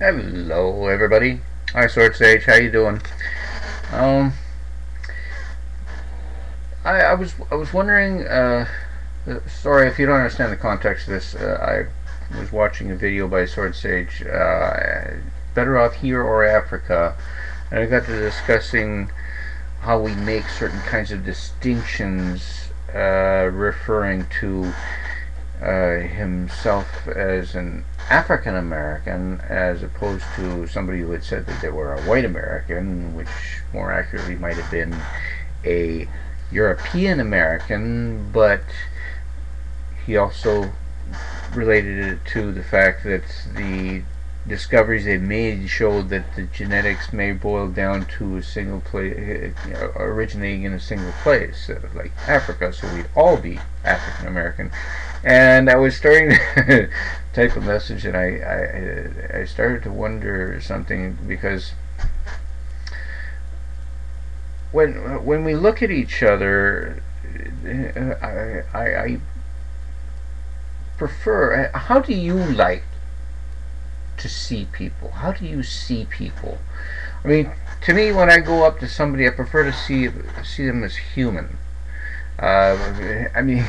Hello, everybody. Hi, Swordsage. How you doing? Um, I was wondering. Sorry if you don't understand the context of this. I was watching a video by Swordsage. Better off here or Africa, and I got to discussing how we make certain kinds of distinctions, referring to himself as an African American as opposed to somebody who had said that they were a white American, which more accurately might have been a European American, but he also related it to the fact that the discoveries they made showed that the genetics may boil down to a single place, originating in a single place, like Africa, so we'd all be African American. And I was starting to type a message, and I started to wonder something, because when we look at each other, I prefer. How do you like to see people? How do you see people? I mean, to me, when I go up to somebody, I prefer to see them as human. I mean,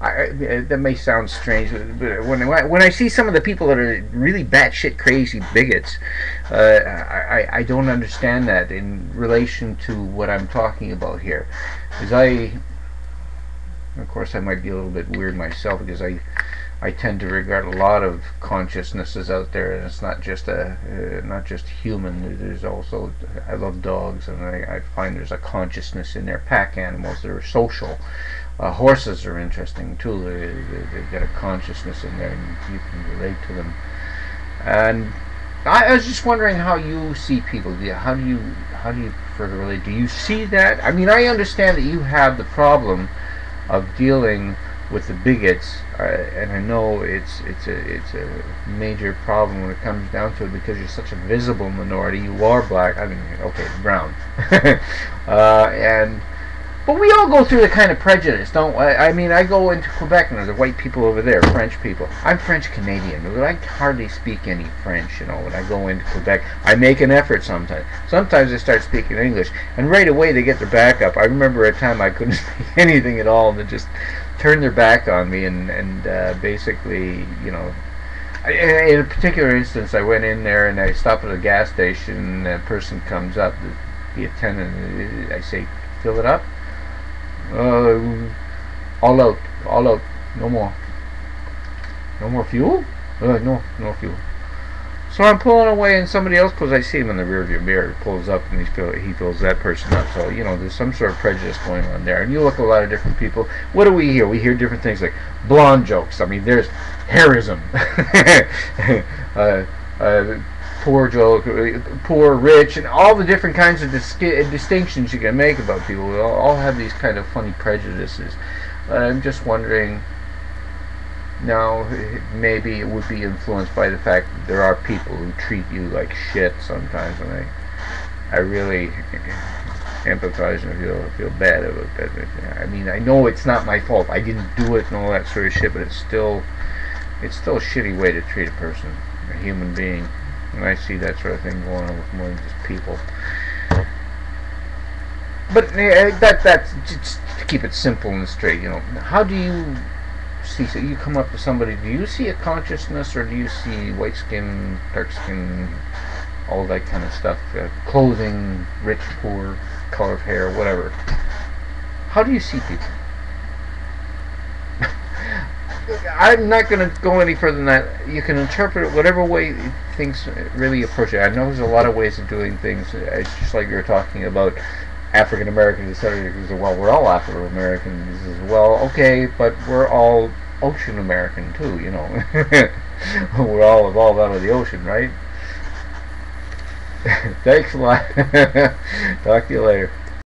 that may sound strange, but when I see some of the people that are really batshit crazy bigots, I don't understand that in relation to what I'm talking about here. Because of course, I might be a little bit weird myself, because I tend to regard a lot of consciousnesses out there, and it's not just human. There's also, I love dogs, and I find there's a consciousness in their pack animals that are social. Horses are interesting too. They've got a consciousness in there, and you can relate to them. And I was just wondering how you see people. How do you prefer to relate? Do you see that? I mean, I understand that you have the problem of dealing with the bigots, and I know it's a major problem when it comes down to it, because you're such a visible minority. You are black. I mean, okay, brown, and but we all go through the kind of prejudice, don't we? I mean, I go into Quebec and there's white people over there, French people. I'm French Canadian. I hardly speak any French, when I go into Quebec. I make an effort sometimes. Sometimes I start speaking English, and right away they get their back up. I remember a time I couldn't speak anything at all, and they just turned their back on me, and basically, in a particular instance, I went in there and I stopped at a gas station, and a person comes up, the attendant, I say, fill it up? Uh, all out, no more. No more fuel? No fuel. So I'm pulling away, and somebody else pulls. I see him in the rearview mirror. He pulls up, and he fills that person up. So there's some sort of prejudice going on there. And you look at a lot of different people. What do we hear? We hear different things like blonde jokes. I mean, there's hairism, poor joke, poor, rich, and all the different kinds of distinctions you can make about people. We all have these kind of funny prejudices. I'm just wondering. Now, maybe it would be influenced by the fact that there are people who treat you like shit sometimes, and I really empathize and feel bad about that. I mean, I know it's not my fault. I didn't do it and all that sort of shit, but it's still a shitty way to treat a person, a human being. And I see that sort of thing going on with more than just people. But that's just to keep it simple and straight. How do you see? So you come up to somebody. Do you see a consciousness, or do you see white skin, dark skin, all that kind of stuff? Clothing, rich, poor, color of hair, whatever. How do you see people? I'm not going to go any further than that. You can interpret it whatever way things really approach it. I know there's a lot of ways of doing things. It's just like you were talking about African Americans, etc. Well, we're all African Americans as well. Okay, but we're all ocean American too. We're all evolved out of the ocean, right? Thanks a lot. Talk to you later.